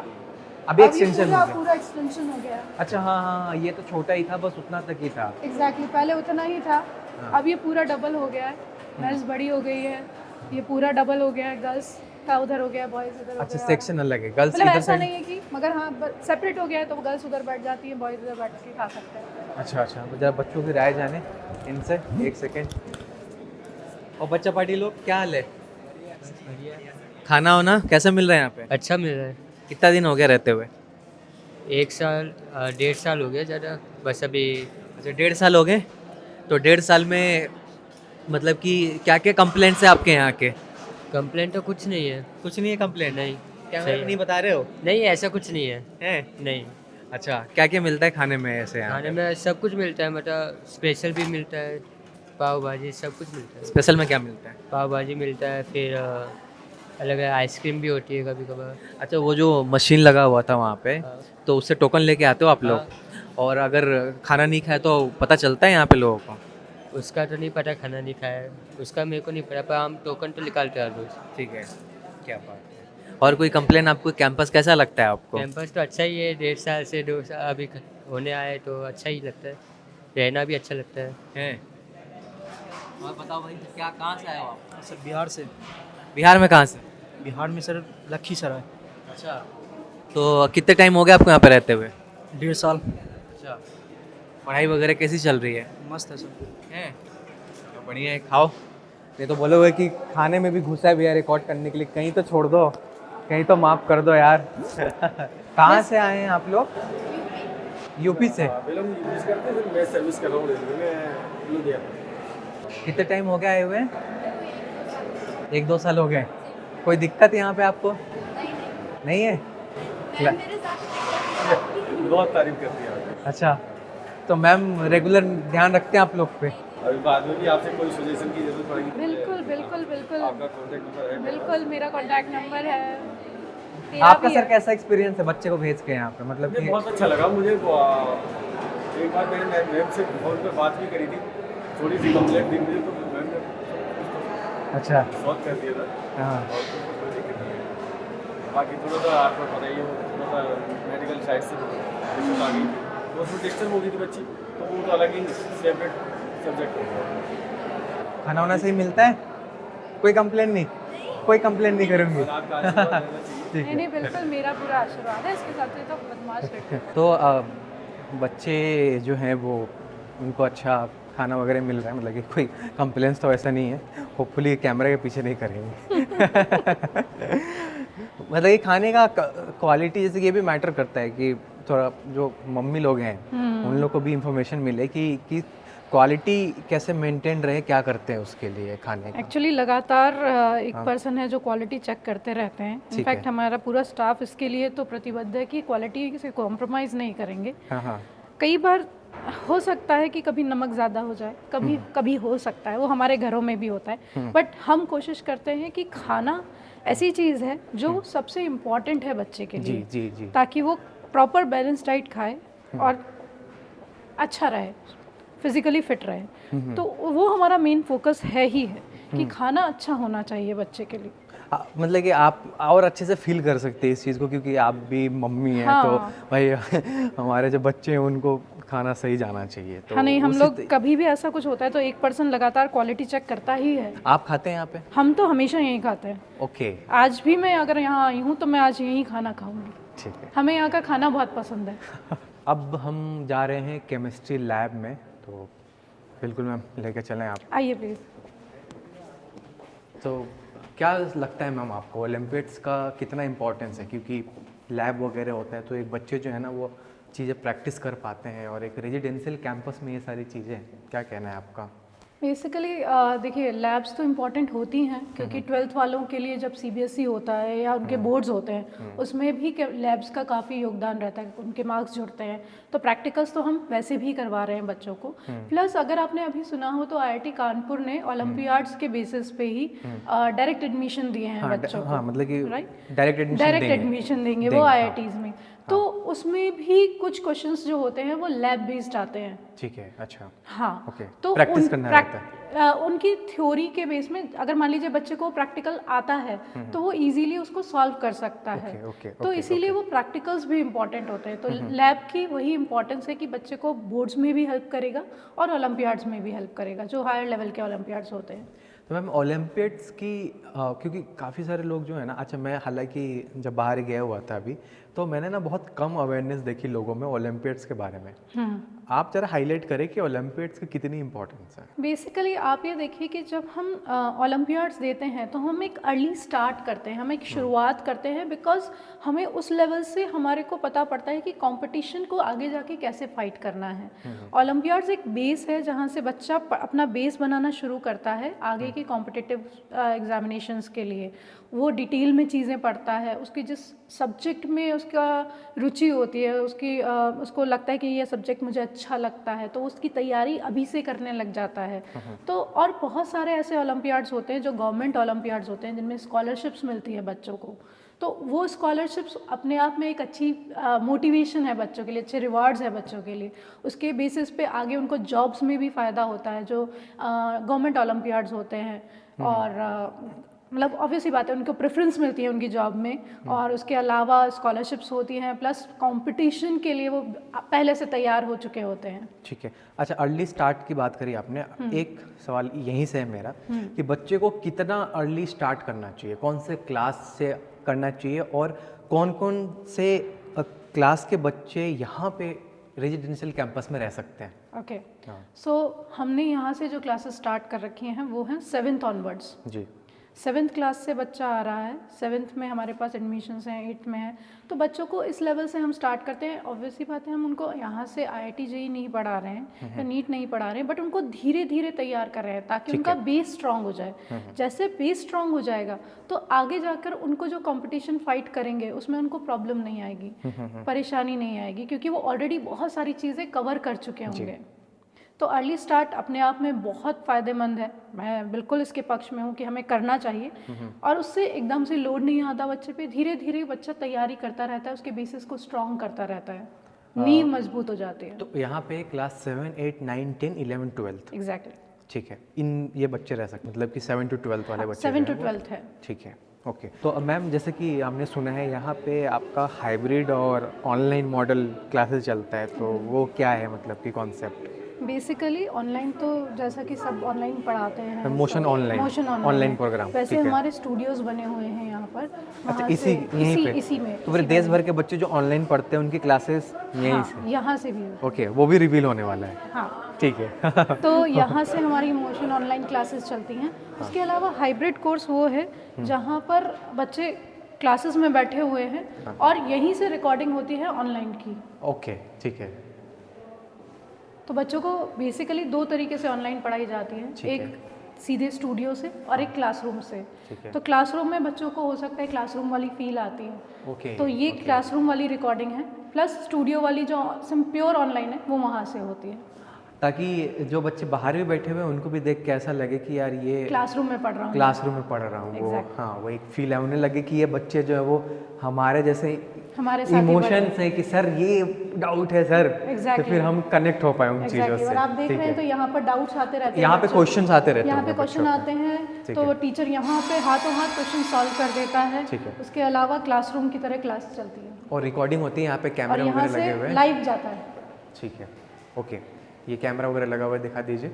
अभी अब ये एक्सटेंशन पूरा हो गया। पूरा एक्सटेंशन हो गया। अच्छा हाँ हाँ हाँ, ये तो छोटा ही था, बस उतना तक ही था। एग्जैक्टली, पहले उतना ही था, हाँ। अब ये पूरा डबल हो गया है। मेस बड़ी हो गई है, ये पूरा डबल हो गया है। गर्ल्स का उधर हो गया, बॉयज इधर हो अच्छा, गया। सेक्शन अलग है, गर्ल्स मतलब इधर ऐसा साइड। नहीं है कि, मगर हाँ सेपरेट हो गया है तो गर्ल्स उधर बैठ जाती हैं, बॉयज इधर बैठ के खा सकते हैं। अच्छा अच्छा, तो जरा बच्चों की राय जाने इनसे, एक सेकेंड। और बच्चा पार्टी लोग, क्या हाल है? खाना वाना कैसा मिल रहा है यहाँ पे? अच्छा मिल रहा है। कितना दिन हो गया रहते हुए? 1 साल 1.5 साल हो गया ज़्यादा, बस अभी। अच्छा, 1.5 साल हो गए। तो 1.5 साल में मतलब कि क्या क्या कंप्लेंट्स है आपके यहाँ के? कंप्लेंट तो कुछ नहीं है। कुछ नहीं है कंप्लेंट? नहीं, कैमरे सही में है। नहीं बता रहे हो? नहीं ऐसा कुछ नहीं है। हैं? नहीं, अच्छा, क्या क्या मिलता है खाने में ऐसे यहाँ खाने पे? में सब कुछ मिलता है, मतलब स्पेशल भी मिलता है, पाव भाजी सब कुछ मिलता है। स्पेशल में क्या मिलता है? पाव भाजी मिलता है, फिर अलग आइसक्रीम भी होती है कभी कभार। अच्छा, वो जो मशीन लगा हुआ था वहाँ पे, हाँ। तो उससे टोकन लेके आते हो आप लोग? और अगर खाना नहीं खाए तो पता चलता है यहाँ पे लोगों को? उसका तो नहीं पता, खाना नहीं खाया है उसका, मेरे को नहीं पता, पर हम टोकन तो निकालते हैं हर रोज़। ठीक है, क्या बात है। और कोई कंप्लेन आपको? कैंपस कैसा लगता है आपको? कैंपस तो अच्छा ही है, 1.5 साल से 2 साल अभी होने आए तो अच्छा ही लगता है, रहना भी अच्छा लगता है। और बताओ भाई, क्या कहाँ से आए हो आप? सर बिहार से। बिहार में कहाँ से? बिहार में सर लखीसराय। अच्छा, तो कितने टाइम हो गया आपको यहाँ पे रहते हुए? 1.5 साल। अच्छा, पढ़ाई वगैरह कैसी चल रही है? मस्त है सर। हैं? तो बढ़िया है, खाओ। ये तो बोलोगे कि खाने में भी घुसा है भैया रिकॉर्ड करने के लिए, कहीं तो छोड़ दो, कहीं तो माफ़ कर दो यार। कहाँ से आए हैं आप लोग? यूपी से। मैं सर्विस कर रहा हूँ रेलवे में लुधियाना। कितने टाइम हो गया आए हुए? 1-2 साल हो गए। कोई दिक्कत यहाँ पे आपको? नहीं है? बहुत तारीफ करती है आपकी। अच्छा, तो मैम रेगुलर ध्यान रखते हैं आप लोग पे? अभी बाद में भी आपसे कोई सजेशन की जरूरत पड़ेगी तो बिल्कुल बिल्कुल बिल्कुल आपका कॉन्टैक्ट नंबर है। बिल्कुल, मेरा कॉन्टैक्ट नंबर है, तेरा आपका भी सर है। कैसा एक्सपीरियंस है बच्चे को भेज के यहाँ पे? मतलब मुझे कि बहुत अच्छा लगा। मुझे एक बार मैंने मैम से फोन पर बात भी करी थी, थोड़ी सी कंप्लेंट थी मुझे, तो मैम ने अच्छा, सॉल्व कर दिया था हाँ और कोई दिक्कत नहीं है। बाकी थोड़ा सा आपको पता ही है, थोड़ा सा मेडिकल साइड से दिक्कत आ गई थी, तो उसमें डिस्टर्ब हो गई थी बच्ची, तो वो तो अलग ही सेपरेट सब्जेक्ट हो गया। खाना वाना सही मिलता है? कोई कंप्लेन नहीं? कोई कंप्लेन नहीं करूँगी। और आपका आशीर्वाद रहना चाहिए। ठीक नहीं है। नहीं, बिल्कुल मेरा पूरा आशीर्वाद है, इसके साथ तो बदमाश लड़के हैं। तो बच्चे जो हैं वो, उनको अच्छा खाना वगैरह मिल रहा है? मतलब कि कोई कंप्लेंट्स तो ऐसा नहीं है, होपफुली कैमरे के पीछे नहीं करेंगे। मतलब ये खाने का क्वालिटी जैसे कि ये भी मैटर करता है कि थोड़ा जो मम्मी लोग हैं उन लोग को भी इंफॉर्मेशन मिले कि क्वालिटी कैसे मेंटेन रहे, क्या करते हैं उसके लिए खाने का। एक्चुअली लगातार एक पर्सन है जो क्वालिटी चेक करते रहते हैं। ठीक इनफैक्ट है। हमारा पूरा स्टाफ इसके लिए तो प्रतिबद्ध है कि क्वालिटी से कॉम्प्रोमाइज़ नहीं करेंगे। हाँ हाँ, कई बार हो सकता है कि कभी नमक ज़्यादा हो जाए, कभी कभी हो सकता है, वो हमारे घरों में भी होता है, बट हम कोशिश करते हैं कि खाना ऐसी चीज़ है जो सबसे इम्पॉर्टेंट है बच्चे के जी लिए, जी जी। ताकि वो प्रॉपर बैलेंस डाइट खाए और अच्छा रहे, फिजिकली फिट रहे। तो वो हमारा मेन फोकस है ही है कि खाना अच्छा होना चाहिए बच्चे के लिए। मतलब कि आप और अच्छे से फील कर सकते हैं इस चीज़ को, क्योंकि आप भी मम्मी हैं। हाँ। तो भाई हमारे जो बच्चे हैं उनको खाना सही जाना चाहिए। तो हाँ नहीं, हम उसी लोग कभी भी ऐसा कुछ होता है तो एक पर्सन लगातार क्वालिटी चेक करता ही है। आप खाते हैं यहाँ पे? हम तो हमेशा यहीं खाते हैं। ओके, आज भी मैं अगर यहाँ आई हूँ तो मैं आज यहीं खाना खाऊंगी। ठीक है। हमें यहाँ का खाना बहुत पसंद है। अब हम जा रहे हैं केमिस्ट्री लैब में, तो बिल्कुल मैम लेके चलें आप। आइए प्लीज़। तो क्या लगता है मैम आपको ओलंपियाड्स का कितना इम्पोर्टेंस है? क्योंकि लैब वगैरह होता है तो एक बच्चे जो है ना वो चीज़ें प्रैक्टिस कर पाते हैं, और एक रेजिडेंशियल कैंपस में ये सारी चीज़ें, क्या कहना है आपका? बेसिकली देखिए, लैब्स तो इम्पॉर्टेंट होती हैं क्योंकि 12th वालों के लिए जब सीबीएसई होता है या उनके बोर्ड्स होते हैं उसमें भी लैब्स का काफ़ी योगदान रहता है, उनके मार्क्स जुड़ते हैं। तो प्रैक्टिकल्स तो हम वैसे भी करवा रहे हैं बच्चों को। प्लस अगर आपने अभी सुना हो तो आईआईटी कानपुर ने ओलंपियाड्स के बेसिस पे ही डायरेक्ट एडमिशन दिए हैं बच्चों को। हाँ, मतलब कि राइट, डायरेक्ट डायरेक्ट एडमिशन देंगे वो आईआईटीज़ में। तो उसमें भी कुछ क्वेश्चंस जो होते हैं वो लैब बेस्ड आते हैं। ठीक है, अच्छा। हाँ, ओके, तो प्रैक्टिस करना रहता है। उनकी थ्योरी के बेस में अगर मान लीजिए बच्चे को प्रैक्टिकल आता है तो वो इजीली उसको सॉल्व कर सकता है। ओके, तो इसीलिए वो प्रैक्टिकल्स भी इम्पॉर्टेंट होते हैं। तो लैब की वही इम्पोर्टेंस है कि बच्चे को बोर्ड्स में भी हेल्प करेगा और ओलंपियाड्स में भी हेल्प करेगा, जो हायर लेवल के ओलंपियाड्स होते हैं। तो मैम ओलंपियाड्स की क्योंकि काफ़ी सारे लोग जो है ना, अच्छा मैं हालांकि जब बाहर गया हुआ था अभी, तो मैंने ना बहुत कम अवेयरनेस देखी लोगों में ओलंपियाड्स के बारे में। आप ज़रा हाईलाइट करें कि ओलंपियाड्स की कितनी इंपॉर्टेंस है। बेसिकली आप ये देखिए कि जब हम ओलंपियाड्स देते हैं तो हम एक अर्ली स्टार्ट करते हैं, हम एक शुरुआत करते हैं, बिकॉज हमें उस लेवल से हमारे को पता पड़ता है कि कंपटीशन को आगे जाके कैसे फाइट करना है। ओलंपियाड्स एक बेस है जहाँ से बच्चा अपना बेस बनाना शुरू करता है आगे की कॉम्पिटिटिव एग्जामिनेशंस के लिए। वो डिटेल में चीज़ें पढ़ता है, उसकी जिस सब्जेक्ट में उसका रुचि होती है, उसको लगता है कि ये सब्जेक्ट मुझे अच्छा लगता है, तो उसकी तैयारी अभी से करने लग जाता है। तो और बहुत सारे ऐसे ओलंपियाड्स होते हैं जो गवर्नमेंट ओलंपियाड्स होते हैं जिनमें स्कॉलरशिप्स मिलती है बच्चों को। तो वो स्कॉलरशिप्स अपने आप में एक अच्छी मोटिवेशन है बच्चों के लिए, अच्छे रिवार्ड्स है बच्चों के लिए। उसके बेसिस पे आगे उनको जॉब्स में भी फ़ायदा होता है जो गवर्नमेंट ओलंपियाड्स होते हैं। और मतलब ऑब्वियसली बात है, उनको प्रेफरेंस मिलती है उनकी जॉब में, और उसके अलावा स्कॉलरशिप्स होती हैं, प्लस कंपटीशन के लिए वो पहले से तैयार हो चुके होते हैं। ठीक है। अच्छा, अर्ली स्टार्ट की बात करी आपने, एक सवाल यहीं से है मेरा कि बच्चे को कितना अर्ली स्टार्ट करना चाहिए, कौन से क्लास से करना चाहिए, और कौन कौन से क्लास के बच्चे यहाँ पे रेजिडेंशियल कैंपस में रह सकते हैं? ओके, हाँ सो हमने यहाँ से जो क्लासेस स्टार्ट कर रखी हैं वो हैं 7th ऑनवर्ड्स। जी। 7th क्लास से बच्चा आ रहा है, 7th में हमारे पास एडमिशन्स हैं, 8th में है, तो बच्चों को इस लेवल से हम स्टार्ट करते हैं। ऑब्वियसली बात है, हम उनको यहाँ से IIT JEE नहीं पढ़ा रहे हैं या नीट नहीं पढ़ा रहे हैं, बट उनको धीरे धीरे तैयार कर रहे हैं ताकि उनका बेस स्ट्रांग हो जाए। जैसे बेस स्ट्रांग हो जाएगा तो आगे जाकर उनको जो कंपटीशन फाइट करेंगे उसमें उनको प्रॉब्लम नहीं आएगी, परेशानी नहीं आएगी, क्योंकि वो ऑलरेडी बहुत सारी चीज़ें कवर कर चुके होंगे। तो अर्ली स्टार्ट अपने आप में बहुत फ़ायदेमंद है, मैं बिल्कुल इसके पक्ष में हूँ कि हमें करना चाहिए, और उससे एकदम से लोड नहीं आता बच्चे पे, धीरे धीरे बच्चा तैयारी करता रहता है, उसके बेसिस को स्ट्रॉन्ग करता रहता है, नींव मजबूत हो जाती है। तो यहाँ पे क्लास 7, 8, 9, 10, 11, 12। एग्जैक्टली। ठीक है, इन ये बच्चे रह सकते, मतलब कि 7 to 12 वाले बच्चे 7 जो to हैं वो- 12th है। ठीक है, ओके। तो मैम, जैसे कि हमने सुना है यहाँ पे आपका हाइब्रिड और ऑनलाइन मॉडल क्लासेस चलता है, तो वो क्या है, मतलब कि कॉन्सेप्ट? बेसिकली ऑनलाइन तो जैसा कि सब ऑनलाइन पढ़ाते हैं, मोशन ऑनलाइन, ऑनलाइन प्रोग्राम। वैसे हमारे स्टूडियोज बने हुए हैं यहाँ पर। अच्छा, वहाँ इसी से- यहीं पे? इसी में। तो फिर देश भर के बच्चे जो ऑनलाइन पढ़ते हैं उनकी क्लासेस यहीं हाँ, से? यहाँ से भी। ओके, वो भी रिवील होने वाला है? हाँ, ठीक है। तो यहाँ से हमारी मोशन ऑनलाइन क्लासेस चलती हैं। उसके अलावा हाइब्रिड कोर्स वो है जहाँ पर बच्चे क्लासेस में बैठे हुए हैं और यहीं से रिकॉर्डिंग होती है ऑनलाइन की। ओके, ठीक है। तो बच्चों को बेसिकली 2 तरीके से ऑनलाइन पढ़ाई जाती है, ठीक है। एक सीधे स्टूडियो से और एक क्लासरूम से। ठीक है। तो क्लासरूम में बच्चों को हो सकता है क्लासरूम वाली फील आती है, ओके, तो ये क्लासरूम वाली रिकॉर्डिंग है, प्लस स्टूडियो वाली जो प्योर ऑनलाइन है वो वहाँ से होती है, ताकि जो बच्चे बाहर भी बैठे हुए हैं उनको भी देख के ऐसा लगे कि यार ये क्लासरूम में पढ़ रहा हूँ। क्लासरूम में पढ़ रहा हूँ। वो Exactly. हाँ, वो एक फील है, उन्हें लगे कि ये बच्चे जो है वो हमारे जैसे हमारे साथ ही इमोशंस है कि सर ये डाउट है सर, Exactly. तो फिर हम कनेक्ट हो पाए उन चीज़ों एग्जैक्टली। से। और आप देख ठीक रहे हैं तो है। यहाँ पर डाउट्स आते रहते हैं, यहाँ पे बच्चों को। क्वेश्चंस आते रहते हैं, यहाँ पे क्वेश्चन बच्चों को। आते हैं ठीक तो है। टीचर यहाँ पे हाथों हाथ क्वेश्चन सॉल्व कर देता है। ठीक है। उसके अलावा क्लासरूम की तरह क्लास चलती है और रिकॉर्डिंग होती है, यहाँ पे और कैमरे यहाँ वगैरह लगे हुए से हैं। लाइव जाता है। ठीक है, ओके, ये कैमरा वगैरह लगा हुआ है, दिखा दीजिए।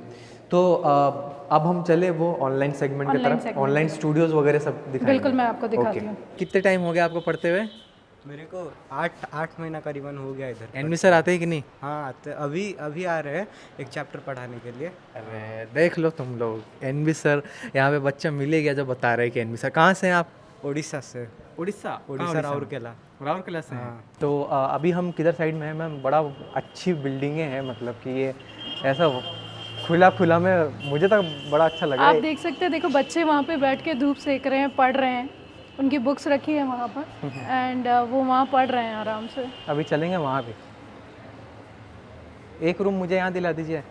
तो अब हम चले वो ऑनलाइन सेगमेंट की Online तरफ, segment। ऑनलाइन स्टूडियोज वगैरह सब दिखाएंगे। बिल्कुल, मैं आपको दिखाती ओके। हूँ। कितने टाइम हो गया आपको पढ़ते हुए? मेरे को 8 महीना करीबन हो गया इधर। एनवी सर आते हैं कि नहीं? हाँ आते, अभी आ रहे हैं एक चैप्टर पढ़ाने के लिए। अरे देख लो तुम लोग, एनवी सर, यहाँ पे बच्चा मिले गया जो बता रहे हैं कि एनवी सर। कहाँ से हैं आप? उड़ीसा से। उड़ीसा? उड़ीसा राउरकेला। राउरकेला से हैं। हाँ। तो अभी हम किधर साइड में हैं मैम? बड़ा अच्छी बिल्डिंगें हैं, मतलब कि ये ऐसा खुला में मुझे तो बड़ा अच्छा लगा। आप देख सकते हैं, देखो बच्चे वहाँ पे बैठ के धूप सेक रहे हैं, पढ़ रहे हैं, उनकी बुक्स रखी है वहाँ पर एंड वो वहाँ पढ़ रहे हैं आराम से। अभी चलेंगे वहाँ पे। एक रूम मुझे यहाँ दिला दीजिए।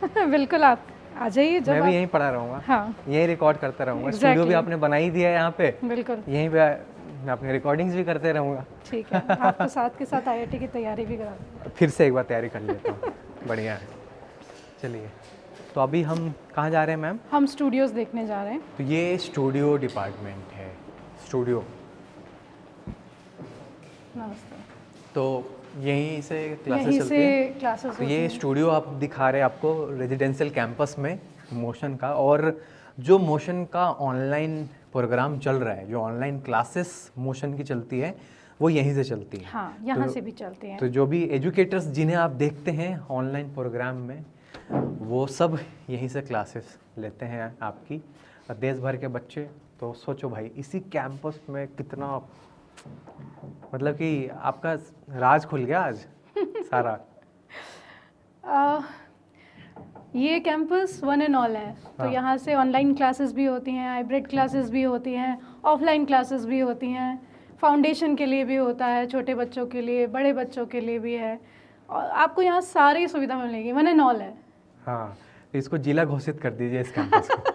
बिल्कुल, आप आ जाइए जब मैं भी आप। यहीं पढ़ा रहूँगा, हाँ, यहीं रिकॉर्ड करता रहूँगा। Exactly. स्टूडियो भी आपने बना ही दिया है यहाँ पे, बिल्कुल यहीं पे मैं अपनी रिकॉर्डिंग्स भी करते रहूँगा। ठीक है। आपको साथ के साथ IIT की तैयारी भी करा। फिर से एक बार तैयारी कर लेता हूँ। बढ़िया है, चलिए। तो अभी हम कहाँ जा रहे हैं मैम? हम स्टूडियोज देखने जा रहे हैं। तो ये स्टूडियो डिपार्टमेंट है, स्टूडियो। नमस्ते। तो यहीं से क्लासेस यहीं चलती से हैं? क्लासेस तो ये स्टूडियो आप दिखा रहे हैं आपको रेजिडेंशियल कैंपस में मोशन का, और जो मोशन का ऑनलाइन प्रोग्राम चल रहा है, जो ऑनलाइन क्लासेस मोशन की चलती है, वो यहीं से चलती है। हाँ, यहाँ से भी चलते हैं। तो जो भी एजुकेटर्स जिन्हें आप देखते हैं ऑनलाइन प्रोग्राम में, वो सब यहीं से क्लासेस लेते हैं आपकी, और देश भर के बच्चे। तो सोचो भाई, इसी कैंपस में कितना, मतलब कि आपका राज खुल गया आज सारा। ये कैंपस वन एंड ऑल है। तो यहाँ से ऑनलाइन क्लासेस भी होती हैं, हाइब्रिड क्लासेस भी होती हैं, ऑफलाइन क्लासेस भी होती हैं, फाउंडेशन के लिए भी होता है, छोटे बच्चों के लिए, बड़े बच्चों के लिए भी है, और आपको यहाँ सारी सुविधा मिलेगी, वन एंड ऑल है। हाँ, तो इसको जिला घोषित कर दीजिए इस कैंपस को।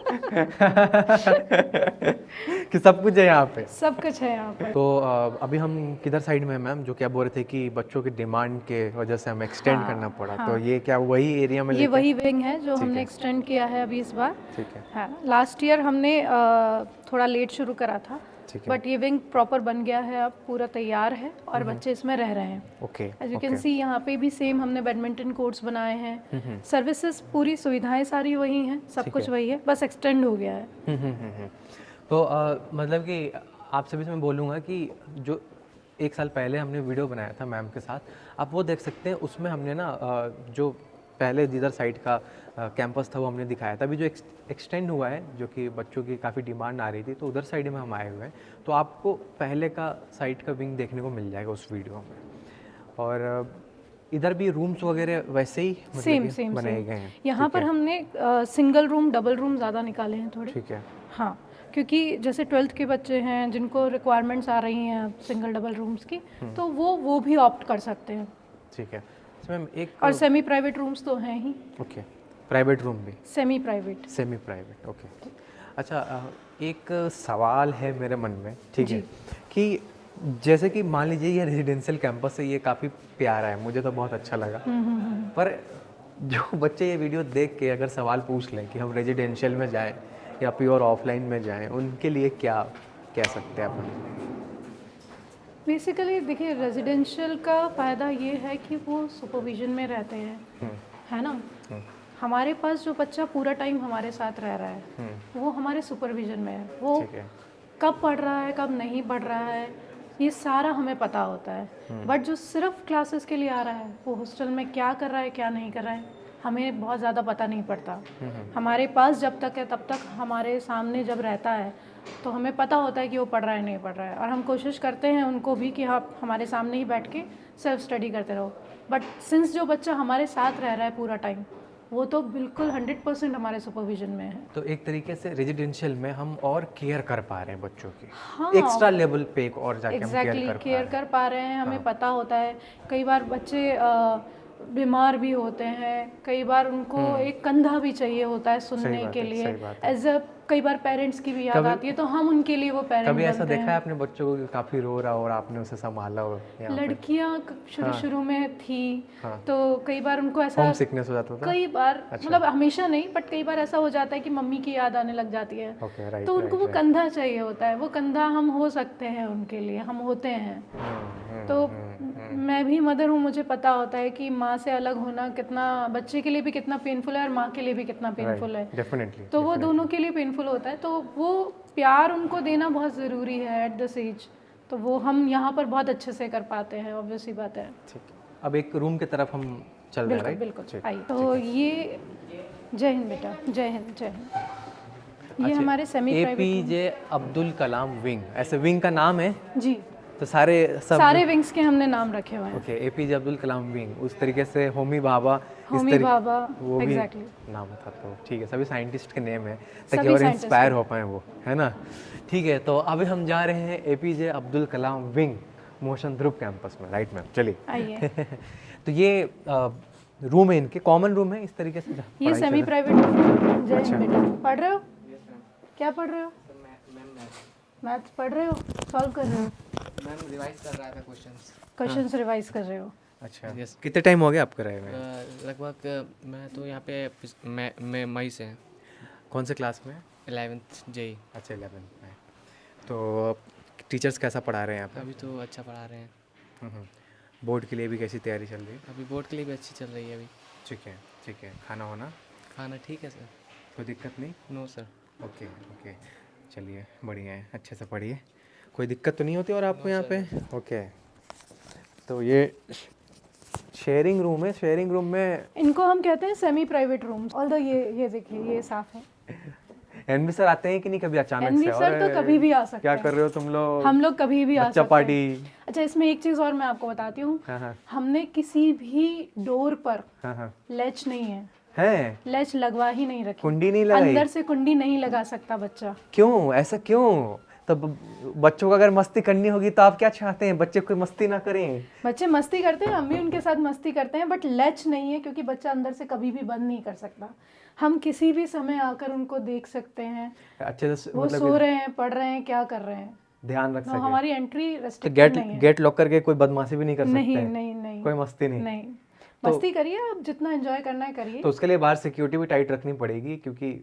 कि सब कुछ है यहाँ पे। सब कुछ है यहाँ पर। तो अभी हम किधर साइड में हैं मैम, जो क्या बोल रहे थे कि बच्चों की डिमांड के वजह से हमें एक्सटेंड हाँ, करना पड़ा, हाँ। तो ये क्या वही एरिया में ये लेके? वही विंग है जो ठीक हमने है। एक्सटेंड किया है अभी इस बार। ठीक है, हाँ, लास्ट ईयर हमने थोड़ा लेट शुरू करा था, ठीक है। बट ये विंग प्रॉपर बन गया है, अब पूरा तैयार है और बच्चे इसमें रह रहे हैं। Okay, as you can see यहाँ पे भी सेम हमने बैडमिंटन कोर्ट्स बनाए हैं, सर्विसेज पूरी सुविधाएं सारी वही हैं, सब कुछ वही है, बस एक्सटेंड हो गया है। तो मतलब कि आपसे भी मैं बोलूँगा कि जो 1 साल पहले हमने वीडियो बनाया था मैम के साथ, आप वो देख सकते हैं। उसमें हमने ना जो पहले जिधर साइड का कैंपस था वो हमने दिखाया था। अभी जो एक्सटेंड हुआ है, जो कि बच्चों की काफ़ी डिमांड आ रही थी, तो उधर साइड में हम आए हुए हैं। तो आपको पहले का साइड का विंग देखने को मिल जाएगा उस वीडियो में। और इधर भी रूम्स वगैरह वैसे ही मतलब सेम कि सेम बनाए सेम गए हैं। यहाँ पर हमने सिंगल रूम डबल रूम ज़्यादा निकाले हैं थोड़े। ठीक है, हाँ, क्योंकि जैसे 12th के बच्चे हैं जिनको रिक्वायरमेंट्स आ रही हैं सिंगल डबल रूम्स की, तो वो भी ऑप्ट कर सकते हैं। ठीक है। तो मैम एक और सेमी प्राइवेट रूम्स तो हैं ही। ओके, प्राइवेट रूम भी? Semi private. Semi private, okay. अच्छा, एक सवाल है मेरे मन में, ठीक है, कि जैसे कि मान लीजिए ये रेजिडेंशियल कैंपस है, ये काफ़ी प्यारा है, मुझे तो बहुत अच्छा लगा। पर जो बच्चे ये वीडियो देख के अगर सवाल पूछ लें कि हम रेजिडेंशियल में जाएं या प्योर ऑफलाइन में जाएं, उनके लिए क्या कह सकते हैं आप? बेसिकली देखिए, रेजिडेंशियल का फ़ायदा ये है कि वो सुपरविजन में रहते हैं, है ना। हमारे पास जो बच्चा पूरा टाइम हमारे साथ रह रहा है, वो हमारे सुपरविजन में है। वो ठीक है, कब पढ़ रहा है, कब नहीं पढ़ रहा है, ये सारा हमें पता होता है। बट जो सिर्फ क्लासेस के लिए आ रहा है, वो हॉस्टल में क्या कर रहा है क्या नहीं कर रहा है, हमें बहुत ज़्यादा पता नहीं पड़ता। हमारे पास जब तक है तब तक हमारे सामने जब रहता है तो हमें पता होता है कि वो पढ़ रहा है नहीं पढ़ रहा है, और हम कोशिश करते हैं उनको भी कि आप हमारे सामने ही बैठ के सेल्फ स्टडी करते रहो। बट सिंस जो बच्चा हमारे साथ रह रहा है पूरा टाइम, वो तो बिल्कुल 100% हमारे सुपरविजन में है। तो एक तरीके से रेजिडेंशियल में हम और केयर कर पा रहे हैं बच्चों की, हाँ, एक्स्ट्रा लेवल पे और जाके हम एग्जैक्टली केयर केयर कर पा रहे हैं। हमें पता होता है, कई बार बच्चे बीमार भी होते हैं, कई बार उनको एक कंधा भी चाहिए होता है सुनने के लिए। एज अ कई बार पेरेंट्स की भी याद आती है, तो हम उनके लिए वो पेरेंट कभी ऐसा बनते देखा हैं। है आपने बच्चों को कि काफी रो रहा हो और आपने उसे संभाला हो? लड़कियां शुरू में थी, तो कई बार उनको ऐसा होम सिकनेस हो जाता था? कई बार, मतलब हमेशा नहीं, बट कई बार ऐसा हो जाता है कि मम्मी की याद आने लग जाती है। ओके, राइट, तो उनको वो कंधा चाहिए होता है। वो कंधा हम हो सकते हैं उनके लिए, हम होते हैं। तो मैं भी मदर हूँ, मुझे पता होता है कि माँ से अलग होना कितना बच्चे के लिए भी कितना पेनफुल है और माँ के लिए भी कितना पेनफुल है। डेफिनेटली। तो वो दोनों के लिए पेनफुल होता है, तो वो प्यार उनको देना बहुत ज़रूरी है एट दिस एज। तो वो हम यहाँ पर बहुत अच्छे से कर पाते हैं, ऑब्वियस ही बात है। ठीक है, अब एक रूम की तरफ हम चल रहे हैं, राइट? बिल्कुल, आइए। तो ये जय हिंद बेटा, जय हिंद जय हिंद। ये हमारे semi private APJ Abdul Kalam wing, ऐसे विंग का नाम है? जी, तो सारे विंग्स के हमने नाम रखे हुए हैं। Okay, APJ Abdul Kalam wing, उस तरीके से होमी भाभा, होमी भाभा, वो भी exactly। नाम था। तो ठीक है, सभी साइंटिस्ट के नेम है ताकि और इंस्पायर हो पाए वो, है ना। ठीक है, तो अभी हम जा रहे हैं APJ Abdul Kalam wing motion ध्रुव कैंपस में, राइट मैम? चलिए आइए। तो ये रूम है इनके, कॉमन रूम है इस तरीके से? ये सेमी प्राइवेट। जय हिंद बेटा, पढ़ रहे हो? क्या पढ़ रहे हो? मैथ्स पढ़ रहे हो, सॉल्व कर रहे हो? मैम रिवाइज कर रहा था क्वेश्चंस रिवाइज कर रहे हो? अच्छा, कितने टाइम हो गया आपके रहे हुए? लगभग मैं तो यहाँ पे मैं मई से। कौन से क्लास में? 11th JEE। अच्छा, 11th में। तो टीचर्स कैसा पढ़ा रहे हैं यहाँ पे? अभी तो अच्छा पढ़ा रहे हैं। बोर्ड के लिए भी कैसी तैयारी चल रही है? अभी बोर्ड के लिए भी अच्छी चल रही है अभी। ठीक है, ठीक है। खाना होना? खाना ठीक है सर। कोई दिक्कत नहीं? No sir. ओके ओके, चलिए बढ़िया है, अच्छे से पढ़िए, कोई दिक्कत तो नहीं होती और आपको यहाँ पे? ओके, तो ये शेयरिंग रूम है, शेयरिंग रूम में इनको हम कहते हैं सेमी प्राइवेट रूम्स। ऑल्दो ये देखिए, ये साफ है। एनवी सर आते हैं कि नहीं कभी अचानक एनवी से? सर तो कभी भी आ सकते क्या हैं। कर रहे हो तुम लोग? हम लोग कभी भी आ सकते बच्चा हैं। पार्टी। अच्छा, इसमें एक चीज़ और मैं आपको बताती हूँ। हाँ, हमने किसी भी डोर पर हाँ, लैच नहीं है, लैच लगवा ही नहीं रखी। कुंडी नहीं लगाई? अंदर से कुंडी नहीं लगा सकता बच्चा। क्यों, ऐसा क्यों? तब बच्चों को अगर मस्ती करनी होगी तो आप क्या चाहते हैं, बच्चे कोई मस्ती ना करें? बच्चे मस्ती करते हैं, हम भी उनके साथ मस्ती करते हैं, बट लैच नहीं है, क्योंकि बच्चा अंदर से कभी भी बंद नहीं कर सकता। हम किसी भी समय आकर उनको देख सकते हैं, अच्छे से वो मतलब सो रहे हैं, पढ़ रहे हैं, क्या कर रहे हैं। ध्यान रख तो सके। हमारी एंट्री तो रेस्ट्रिक्टेड नहीं है। गेट लॉक करके कोई बदमाशी भी नहीं कर सकते नहीं हैं? नहीं नहीं कोई मस्ती नहीं? नहीं, तो- मस्ती करिए, आप जितना एंजॉय करना है करिए। तो उसके लिए बाहर सिक्योरिटी भी टाइट रखनी पड़ेगी, क्योंकि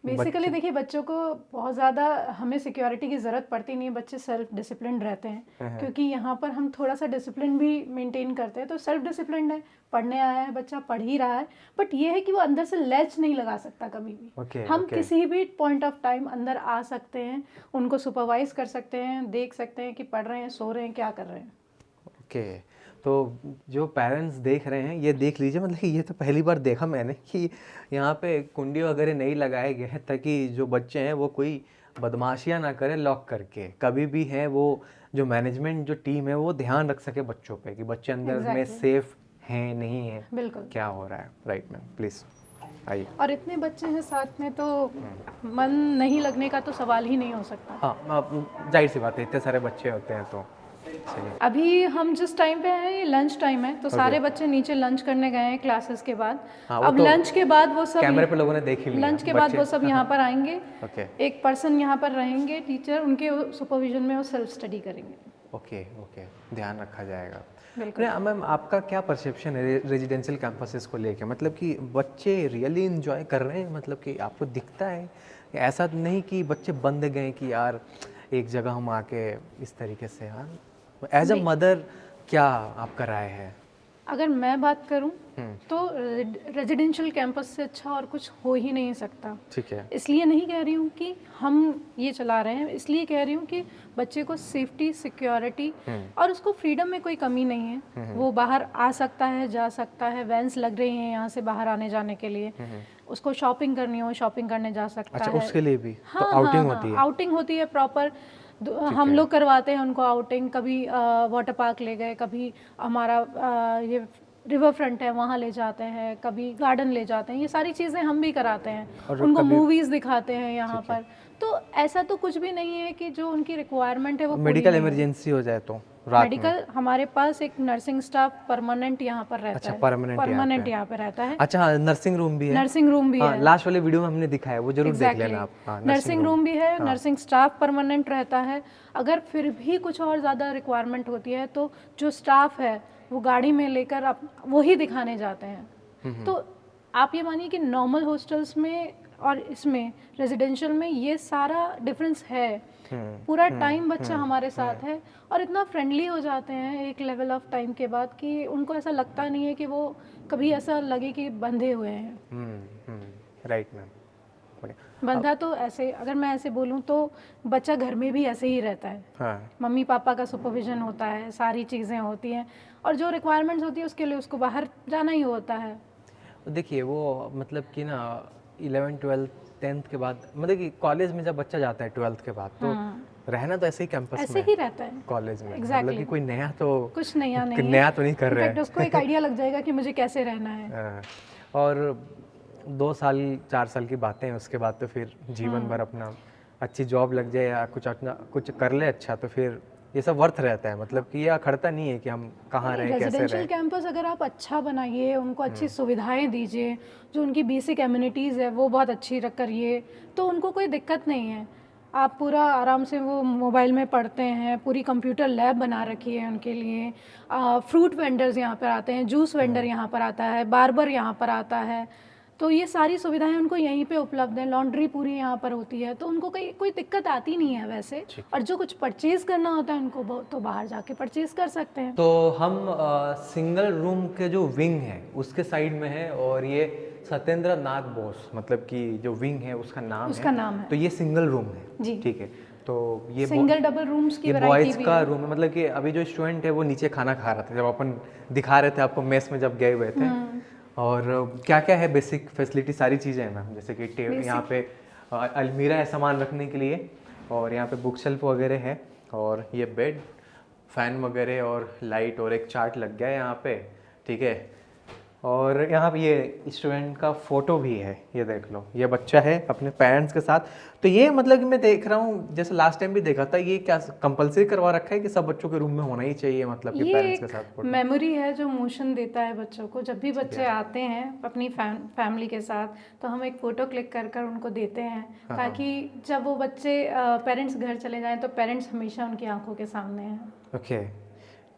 बेसिकली देखिए, बच्चों को बहुत ज़्यादा हमें सिक्योरिटी की ज़रूरत पड़ती नहीं है, बच्चे सेल्फ डिसिप्लिन रहते हैं, क्योंकि यहाँ पर हम थोड़ा सा डिसिप्लिन भी मेंटेन करते हैं। तो सेल्फ डिसिप्लिन है, पढ़ने आया है बच्चा, पढ़ ही रहा है, बट ये है कि वो अंदर से लैच नहीं लगा सकता कभी भी। Okay, हम okay. किसी भी पॉइंट ऑफ टाइम अंदर आ सकते हैं, उनको सुपरवाइज कर सकते हैं, देख सकते हैं कि पढ़ रहे हैं, सो रहे हैं, क्या कर रहे हैं। ओके। तो जो पेरेंट्स देख रहे हैं ये देख लीजिए, मतलब कि ये तो पहली बार देखा मैंने कि यहाँ पे कुंडी वगैरह नहीं लगाए गए हैं, ताकि जो बच्चे हैं वो कोई बदमाशियाँ ना करें लॉक करके। कभी भी है वो जो मैनेजमेंट जो टीम है वो ध्यान रख सके बच्चों पे कि बच्चे अंदर में Exactly. सेफ हैं नहीं है, बिल्कुल। क्या हो रहा है। राइट मैम, प्लीज़ आइए। और इतने बच्चे हैं साथ में, तो मन नहीं लगने का तो सवाल ही नहीं हो सकता। हाँ, जाहिर सी बात है, इतने सारे बच्चे होते हैं तो चलिए। अभी हम जिस टाइम पे हैं ये लंच टाइम है, तो सारे बच्चे नीचे लंच करने गए हैं क्लासेस के बाद। हाँ, वो अब तो लंच के बाद वो सब कैमरे पे लोगों ने देख ही लिया। लंच के बाद वो सब यहाँ पर आएंगे, ओके एक पर्सन यहाँ पर रहेंगे, टीचर, उनके सुपरविजन में वो सेल्फ स्टडी करेंगे। ओके ओके, ध्यान रखा जाएगा। बिल्कुल। अरे मैम, आपका क्या परसेप्शन है रेजिडेंशियल कैंपसेस को लेके? मतलब कि बच्चे रियली इंजॉय कर रहे हैं? मतलब कि आपको दिखता है ऐसा नहीं कि बच्चे बंद गए कि यार एक जगह हम आके इस तरीके से? यार एज अ मदर क्या आपका राय है? अगर मैं बात करूं तो रेजिडेंशियल कैंपस से अच्छा और कुछ हो ही नहीं सकता। ठीक है। इसलिए नहीं कह रही हूँ कि हम ये चला रहे हैं, इसलिए कह रही हूँ कि बच्चे को सेफ्टी, सिक्योरिटी और उसको फ्रीडम में कोई कमी नहीं है। वो बाहर आ सकता है, जा सकता है, वैन्स लग रही हैं यहाँ से बाहर आने जाने के लिए। उसको शॉपिंग करनी हो, शॉपिंग करने जा सकता अच्छा, है। उसके लिए भी हाँ, तो आउटिंग हाँ, होती है? आउटिंग होती है प्रॉपर। हम लोग करवाते हैं उनको आउटिंग, कभी वाटर पार्क ले गए, कभी हमारा ये रिवर फ्रंट है वहाँ ले जाते हैं, कभी गार्डन ले जाते हैं, ये सारी चीज़ें हम भी कराते हैं। उनको मूवीज़ दिखाते हैं यहाँ पर। तो ऐसा तो कुछ भी नहीं है कि जो उनकी रिक्वायरमेंट है वो मेडिकल इमरजेंसी हो जाए तो रात में? मेडिकल, हमारे पास एक नर्सिंग स्टाफ परमानेंट यहाँ पर रहता अच्छा, है। परमानेंट यहाँ पे रहता है। अच्छा, नर्सिंग रूम भी है? नर्सिंग रूम भी है। लास्ट वाले वीडियो में हमने दिखाया, वो जरूर देख लेना आप। हाँ, नर्सिंग रूम भी है, नर्सिंग स्टाफ परमानेंट रहता है। अगर फिर भी कुछ और ज़्यादा रिक्वायरमेंट होती है तो जो स्टाफ है वो गाड़ी में लेकर आप वही दिखाने जाते हैं। तो आप ये मानिए कि नॉर्मल हॉस्टल्स में और इसमें रेजिडेंशियल में ये सारा डिफरेंस है। पूरा टाइम बच्चा हमारे साथ है और इतना फ्रेंडली हो जाते हैं एक लेवल ऑफ टाइम के बाद कि उनको ऐसा लगता नहीं है कि वो कभी ऐसा लगे कि बंधे हुए हैं। Right ma'am. बंधा तो ऐसे, अगर मैं ऐसे बोलूँ तो बच्चा घर में भी ऐसे ही रहता है। हाँ, मम्मी पापा का सुपरविजन होता है, सारी चीज़ें होती हैं और जो रिक्वायरमेंट्स होती है उसके लिए उसको बाहर जाना ही होता है। देखिए वो मतलब कि ना 11th 12th 10th के बाद, मतलब कि कॉलेज में जब बच्चा जाता है 12th के बाद, तो रहना तो ऐसे ही कैंपस ऐसे में ही रहता है कॉलेज में। Exactly. मतलब कि कोई नया तो कुछ नया नहीं नया तो नहीं कर रहे है। उसको एक आइडिया लग जाएगा कि मुझे कैसे रहना है। हैं। और 2 साल 4 साल की बातें हैं, उसके बाद तो फिर जीवन भर अपना अच्छी जॉब लग जाए या कुछ अपना कुछ कर ले अच्छा, तो फिर ये सब वर्थ रहता है। मतलब कि ये अखड़ता नहीं है कि हम कहाँ रहे, कैसे रेजिडेंशियल रहे। कैंपस अगर आप अच्छा बनाइए, उनको अच्छी सुविधाएं दीजिए, जो उनकी बेसिक एमिनिटीज़ है वो बहुत अच्छी करिए, तो उनको कोई दिक्कत नहीं है। आप पूरा आराम से वो मोबाइल में पढ़ते हैं, पूरी कंप्यूटर लैब बना रखी है उनके लिए। फ्रूट वेंडर्स यहाँ पर आते हैं, जूस वेंडर यहाँ पर आता है, बार्बर यहाँ पर आता है, तो ये सारी सुविधाएं उनको यहीं पे उपलब्ध हैं। लॉन्ड्री पूरी यहाँ पर होती है, तो उनको कोई दिक्कत आती नहीं है वैसे। और जो कुछ परचेज़ करना होता है उनको तो बाहर जाके परचेज़ कर सकते हैं। तो हम सिंगल रूम के जो विंग है उसके साइड में है, और ये सत्येंद्र नाथ बोस मतलब कि जो विंग है उसका नाम है। तो ये सिंगल रूम है जी। ठीक है। तो ये सिंगल डबल रूम्स की ये वैरायटी बॉयज़ भी का है। रूम है। मतलब कि अभी जो स्टूडेंट है वो नीचे खाना खा रहा था, जब अपन दिखा रहे थे आपको मेस में जब गए हुए थे। और क्या क्या है बेसिक फैसिलिटी? सारी चीज़ें हैं मैम, जैसे कि यहाँ पे अलमीरा है सामान रखने के लिए, और यहाँ पे बुक शेल्फ वगैरह है, और ये बेड, फैन वगैरह और लाइट, और एक चार्ट लग गया है यहाँ पे, ठीक है। और यहाँ पे ये स्टूडेंट का फ़ोटो भी है, ये देख लो, ये बच्चा है अपने पेरेंट्स के साथ। तो ये मतलब कि मैं देख रहा हूँ, जैसे लास्ट टाइम भी देखा था, ये क्या कंपलसरी करवा रखा है कि सब बच्चों के रूम में होना ही चाहिए, मतलब कि ये पेरेंट्स के एक साथ फोटो? मेमोरी है जो मोशन देता है बच्चों को। जब भी बच्चे आते हैं अपनी फैमिली के साथ तो हम एक फ़ोटो क्लिक कर कर उनको देते हैं, ताकि जब वो बच्चे पेरेंट्स घर चले जाएं तो पेरेंट्स हमेशा उनकी आंखों के सामने हैं। ओके,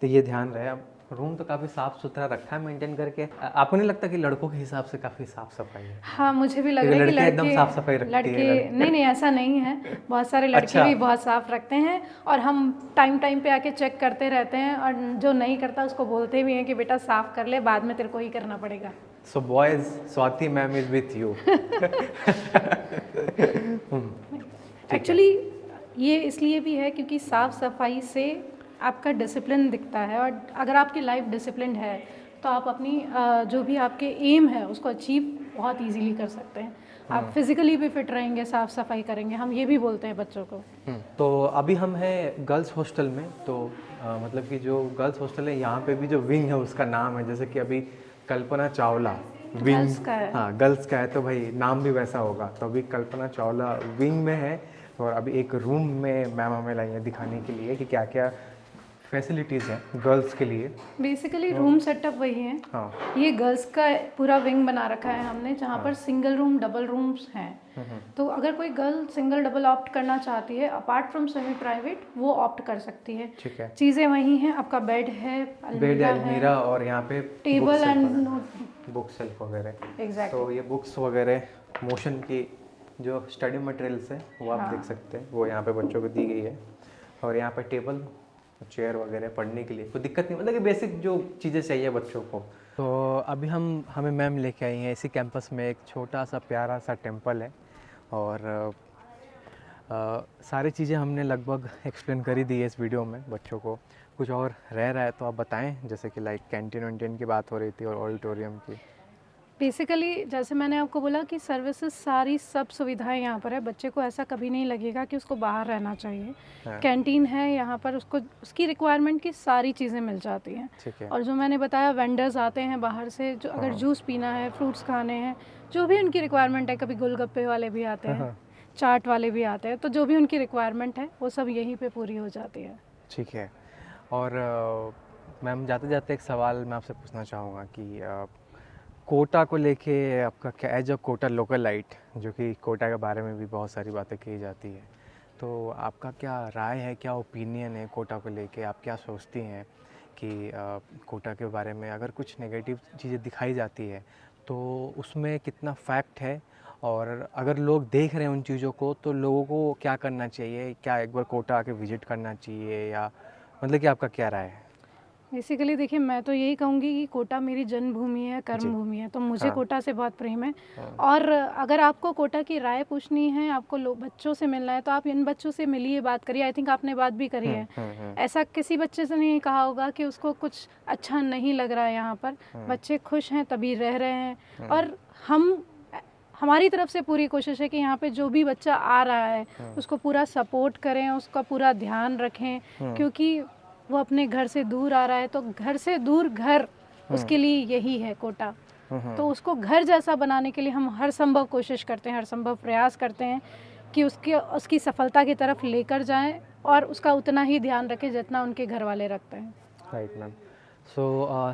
तो ये ध्यान रहे। अब रूम तो काफ़ी साफ़ सुथरा रखा है मेंटेन करके। आपको नहीं लगता कि लड़कों के हिसाब से काफ़ी साफ़ सफाई है? हाँ, मुझे भी लग क्योंकि रहा है कि लड़के एकदम लड़के साफ सफाई रखती है, लड़के नहीं ऐसा नहीं है। बहुत सारे लड़के अच्छा। भी बहुत साफ रखते हैं और हम टाइम टाइम पे आके चेक करते रहते हैं, और जो नहीं करता उसको बोलते भी हैं कि बेटा साफ कर ले, बाद में तेरे को ही करना पड़ेगा। So boys, Swati ma'am is with you. Actually ये इसलिए भी है क्योंकि साफ सफाई से आपका डिसिप्लिन दिखता है, और अगर आपकी लाइफ डिसिप्लिन है तो आप अपनी जो भी आपके एम है उसको अचीव बहुत इजीली कर सकते हैं। आप फिजिकली भी फिट रहेंगे, साफ सफाई करेंगे, हम ये भी बोलते हैं बच्चों को। तो अभी हम हैं गर्ल्स हॉस्टल में। तो मतलब कि जो गर्ल्स हॉस्टल है यहाँ पे भी जो विंग है उसका नाम है, जैसे कि अभी कल्पना चावला विंग, गर्ल्स का है। हाँ गर्ल्स का है, तो भाई नाम भी वैसा होगा। तो अभी कल्पना चावला विंग में है, और अभी एक रूम में मैम हमें लाई है दिखाने के लिए कि क्या क्या फैसिलिटीज़ हैं गर्ल्स के लिए। बेसिकली रूम सेटअप वही है। हाँ, ये गर्ल्स का पूरा विंग बना रखा है हमने, जहाँ पर सिंगल रूम डबल रूम्स हैं। तो अगर कोई गर्ल सिंगल डबल ऑप्ट करना चाहती है अपार्ट फ्रॉम सेमी प्राइवेट, वो ऑप्ट कर सकती है। ठीक है। चीज़ें वही हैं, आपका बेड है, बेड, अलमीरा, और यहाँ पे टेबल एंड बुक सेल्फ वगैरह। एग्जैक्टली। तो ये बुक्स वगैरह, मोशन की जो स्टडी मटेरियल्स है वो आप देख सकते हैं, वो यहाँ पे बच्चों को दी गई है। और यहाँ पे टेबल, चेयर वगैरह पढ़ने के लिए कोई दिक्कत नहीं, मतलब कि बेसिक जो चीज़ें चाहिए बच्चों को। तो अभी हमें मैम लेके आई हैं इसी कैंपस में, एक छोटा सा प्यारा सा टेम्पल है, और सारी चीज़ें हमने लगभग एक्सप्लेन कर ही दी है इस वीडियो में। बच्चों को कुछ और रह रहा है तो आप बताएं, जैसे कि लाइक कैंटीन वैंटीन की बात हो रही थी और ऑडिटोरियम की। बेसिकली जैसे मैंने आपको बोला कि सर्विसेज सारी सब सुविधाएं यहाँ पर है। बच्चे को ऐसा कभी नहीं लगेगा कि उसको बाहर रहना चाहिए। कैंटीन है यहाँ पर, उसको उसकी रिक्वायरमेंट की सारी चीज़ें मिल जाती हैं। ठीक है। और जो मैंने बताया, वेंडर्स आते हैं बाहर से, जो अगर जूस पीना है, फ्रूट्स खाने हैं, जो भी उनकी रिक्वायरमेंट है, कभी गोलगप्पे वाले भी आते हैं, चाट वाले भी आते हैं, तो जो भी उनकी रिक्वायरमेंट है वो सब यहीं पे पूरी हो जाती है। ठीक है। और मैम जाते जाते एक सवाल मैं आपसे पूछना चाहूँगा कि कोटा को लेके आपका क्या, एज अ कोटा लोकलाइट, जो कि कोटा के बारे में भी बहुत सारी बातें की जाती है, तो आपका क्या राय है, क्या ओपिनियन है कोटा को लेके? आप क्या सोचती हैं कि कोटा के बारे में अगर कुछ नेगेटिव चीज़ें दिखाई जाती है तो उसमें कितना फैक्ट है, और अगर लोग देख रहे हैं उन चीज़ों को तो लोगों को क्या करना चाहिए? क्या एक बार कोटा आके विज़िट करना चाहिए, या मतलब कि आपका क्या राय है? बेसिकली देखिए, मैं तो यही कहूँगी कि कोटा मेरी जन्मभूमि है, कर्म भूमि है, तो मुझे कोटा से बहुत प्रेम है। और अगर आपको कोटा की राय पूछनी है, आपको बच्चों से मिलना है, तो आप इन बच्चों से मिलिए, बात करिए। आई थिंक आपने बात भी करी है। ऐसा किसी बच्चे से नहीं कहा होगा कि उसको कुछ अच्छा नहीं लग रहा है यहाँ पर। बच्चे खुश हैं तभी रह रहे हैं, और हमारी तरफ से पूरी कोशिश है कि यहाँ पे जो भी बच्चा आ रहा है उसको पूरा सपोर्ट करें, उसका पूरा ध्यान रखें, क्योंकि वो अपने घर से दूर आ रहा है, तो घर से दूर घर उसके लिए यही है कोटा। तो उसको घर जैसा बनाने के लिए हम हर संभव कोशिश करते हैं, हर संभव प्रयास करते हैं कि उसकी सफलता की तरफ लेकर जाएं, और उसका उतना ही ध्यान रखें जितना उनके घर वाले रखते हैं। Right ma'am. सो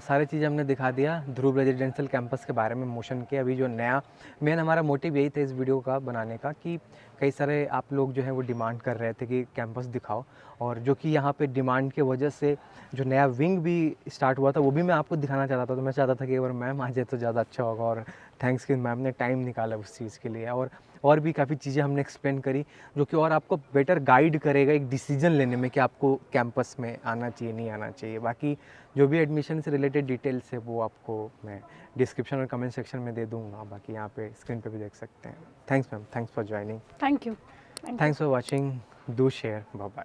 सारी चीज़ें हमने दिखा दिया ध्रुव रेजिडेंशियल कैंपस के बारे में, मोशन के। अभी जो नया मेन हमारा मोटिव यही था इस वीडियो का बनाने का, कि कई सारे आप लोग जो हैं वो डिमांड कर रहे थे कि कैंपस दिखाओ, और जो कि यहाँ पे डिमांड की वजह से जो नया विंग भी स्टार्ट हुआ था वो भी मैं आपको दिखाना चाहता था। तो मैं चाहता था कि एक बार मैम आ जाए तो ज़्यादा अच्छा होगा, और थैंक्स कि मैम ने टाइम निकाला उस चीज़ के लिए। और भी काफ़ी चीज़ें हमने एक्सप्लेन करी जो कि और आपको बेटर गाइड करेगा एक डिसीजन लेने में कि आपको कैंपस में आना चाहिए नहीं आना चाहिए। बाकी जो भी एडमिशन से रिलेटेड डिटेल्स है वो आपको मैं डिस्क्रिप्शन और कमेंट सेक्शन में दे दूँगा, बाकी यहाँ पे स्क्रीन पे भी देख सकते हैं। Thanks ma'am, thanks for joining, thank you. Thanks for watching, do share, bye bye.